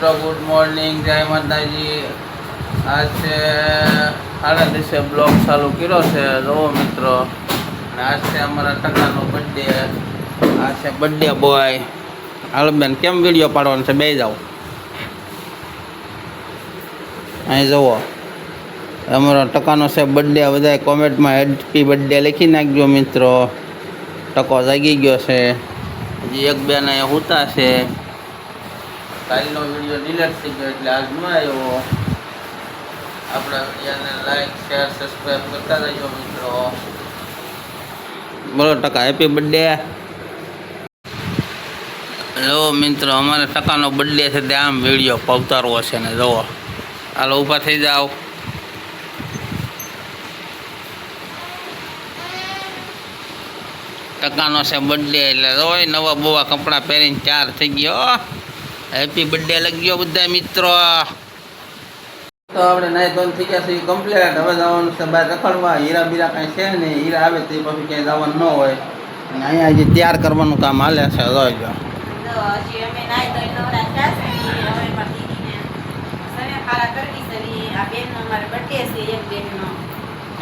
મિત્રો good morning, જય માતાજી। આજ છે 10:30 બ્લોગ ચાલુ કર્યો છે। જો મિત્રો, અને આજ છે અમારા ટકાનો બર્થડે। આ છે બર્થડે બોય। હાલો બેન, કેમ વિડીયો પાડવાનો છે? બે જાઓ અહીં જુઓ, અમારો ટકાનો છે બર્થડે। બધા કોમેન્ટમાં હેપી બર્થડે લખી નાખજો મિત્રો। ટકો જાગી ગયો છે, હજી એક બેન અહીંયા સૂતા છે। કાલનો વિડીયો ડિલીટ થઈ ગયો એટલે આજ ન આવ્યો। આપણા વિડીયોને લાઈક શેર સબસ્ક્રાઈબ કરતા રહેજો મિત્રો। બોલો ટકા, હેપી બર્થડે। જો મિત્રો, અમારે ટકાનો બર્થડે છે તે આમ વિડીયો પવતારવો છે ને જુઓ। હાલો ઊભા થઈ જાઓ। ટકાનો છે બર્થડે એટલે રોય નવા બોવા કપડાં પહેરીને તૈયાર થઈ ગયો। હેપી બર્થડે લગ્યો બધા મિત્રો। તો આપણે નાઈ ધોઈને થઈ ગયા છીએ કમ્પ્લીટ। હવે જવાનું છે બહાર રખડવા। હીરા બીરા કાંઈ છે નહીં, હીરા આવે તો પછી ક્યાંય જવાનું ન હોય। અને અહીંયા હજી તૈયાર કરવાનું કામ હાલે છે। જોઈજો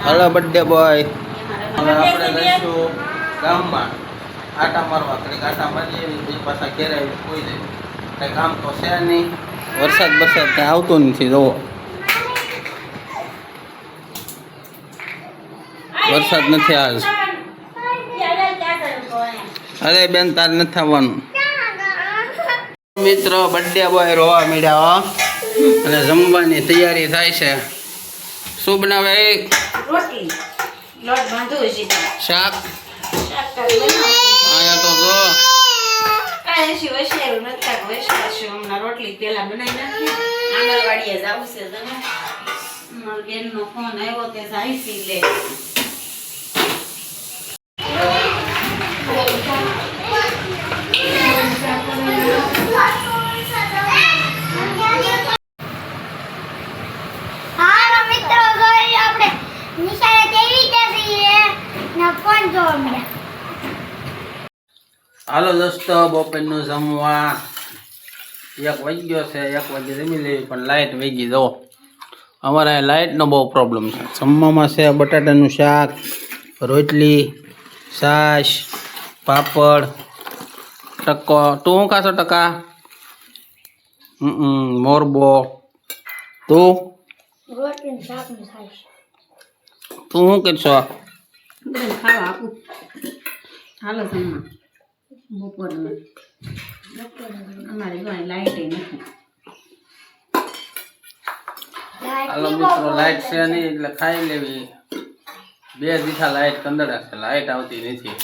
હલો બર્થડે બોય। હવે આપણે જઈશું ગામમાં આટા મારવા। કંઈક આટા મારી એવી પાછા ઘેરે કોઈ જાય, કંઈ કામ તો છે નહીં। વરસાદ બરસાદ ત્યાં આવતો નથી, જુઓ વરસાદ નથી આજ। અરે બેન, તાર નથી આવવાનું મિત્રો। બર્થડે બોય રોવા મળ્યા અને જમવાની તૈયારી થાય છે। શું બનાવે? રોટલી, લોટ બાંધો છે, શાક આયા તો જો કાંઈ છે વસેરું નથી, વસવાશું હમણાં। રોટલી પેલા બનાવી નાખી, આંગણવાડીએ જવું છે। તમે મારા બેનનો ફોન આવ્યો તે જાય છે લે। હાલો દોસ્તો, બપોરનું જમવા 1 વાગ્યો છે। 1 વાગે જમી લેવી, પણ લાઇટ વહી ગઈ। જો અમારે લાઇટનો બહુ પ્રોબ્લેમ છે। જમવામાં છે બટાટાનું શાક, રોટલી, છાશ, પાપડ, ટકો। તું શું ખાશો ટકા? મોરબો। તું તું શું કરશો? ખાવા આપું, હાલો જમવા બપોરમાં। અમારે લાઈટ નથી। હાલો મિત્રો, લાઇટ છે નહીં એટલે ખાઈ લેવી। 2 દિવસા લાઇટ કંદડા છે, લાઇટ આવતી નથી।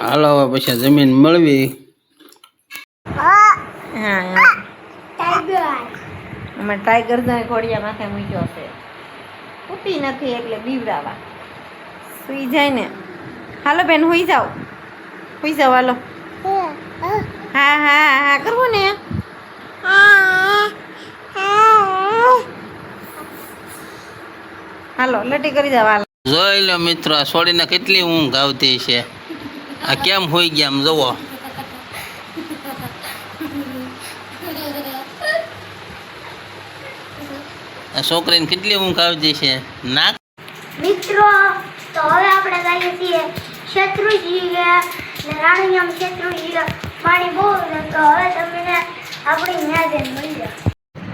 હાલો હવે પછી જમીન મળવી। અમે ટાઈગર જાય ઘોડિયા માથે મૂક્યો છે, ઉઠી નથી એટલે બીવડાવા। સુઈ જાય ને। હાલો બેન, હુઈ જાઓ, હુઈ જાઓ હાલો। હા હા હા કરવું ને। હાલો લટી કરી જાવ હાલો। જોઈ લો મિત્રો, આ છોડીને કેટલી ઊંઘ આવતી છે। આ કેમ હોઈ ગયા આમ જુઓ। આ છોકરીને કેટલી ઊંઘ આવતી છે ના મિત્રો। તો હવે આપણે જઈએ છીએ શત્રુજી ને રાણીયમ શત્રુજી પાણી બહુ, તો હવે તમને આપણી ન્યા જઈને મળી જાય।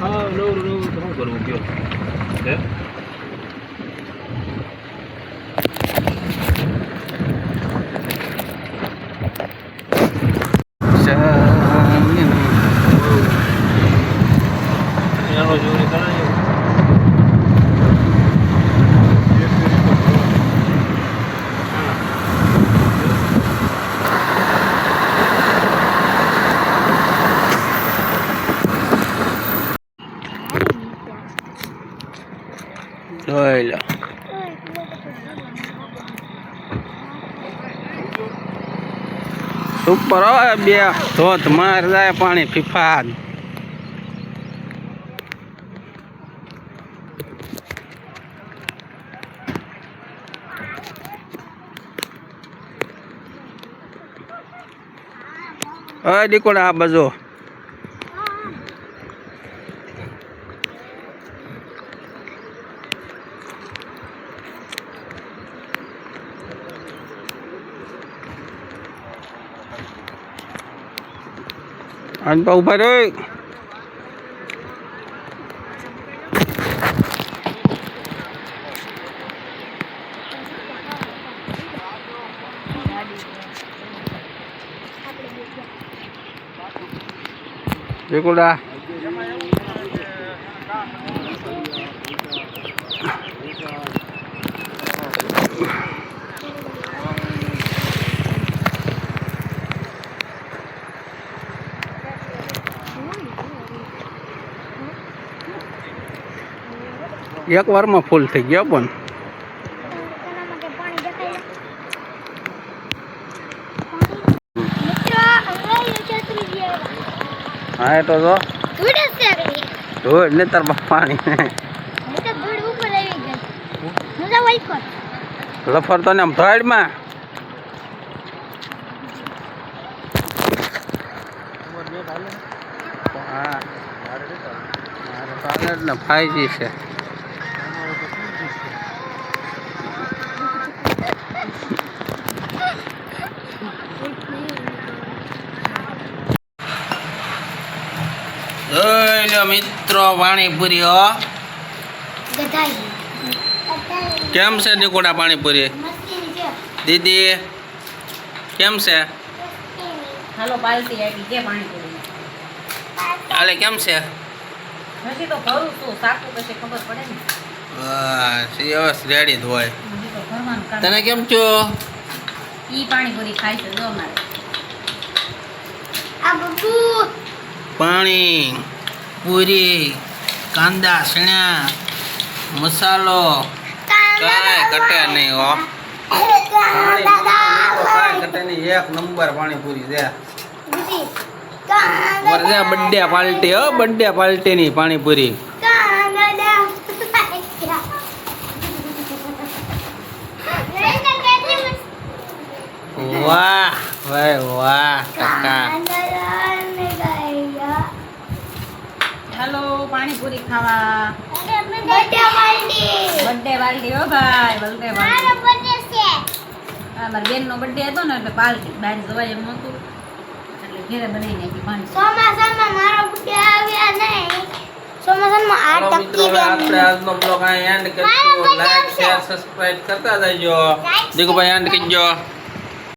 હા નવું શું કરવું કયો હે? જોઈ લો ઉપર હોય બે ધોધ માર જાય પાણી ફીફાદ। દીકોડા આ બાજુ આજ તો ઉભા રે. દેખોડા એક વારમાં ફૂલ થઈ ગયા પણ હા એ તો જો ધોળ ને તાર પાણી લફર તો ને આમ ધોળમાં હા ને 5G છે. જોઈ લો મિત્રો પાણીપુરી હો. કેમ છે નિકોડા પાણીપુરી દીદી કેમ છે? હાલો પાલટી આવી કે પાણીપુરી હાલે કેમ છે? હજી તો કરું છું સાકું પછી ખબર પડે ને. બસ રેડી ધોય. હજી તો ઘરવાનું કામ. તને કેમ છો? ઈ પાણીપુરી ખાય છે જો મારે. આ બબુ પાણી પૂરી કાંદા સણ્યા મસાલો કાંઈ ઘટે નહીં હો. કાંઈ ઘટે નહીં. એક નંબર પાણીપુરી છે. બર્થડે પાર્ટી હો. બર્થડે પાર્ટીની પાણીપુરી. વાહ ભાઈ વાહ કાકા. હાલો પાણીપુરી ખાવા. બર્થડે પાર્ટી હો ભાઈ. Birthday party. હા મારી બેનનો બર્થડે હતો ને એટલે પાર્ટી બહાર જવાય એમ નહોતું એટલે ઘરે બનાવી નાખી પાણી. ચોમાસામાં મારો બુડે આવ્યા નહીં. ચોમાસામાં આ ચાલો મિત્રો ટકી હવે આપણે આજનો બ્લોગ અહીં એન્ડ કરીશું. લાઈક શેર સબસ્ક્રાઇબ કરતા જજો. દીકુભાઈ એન્ડ કરજો.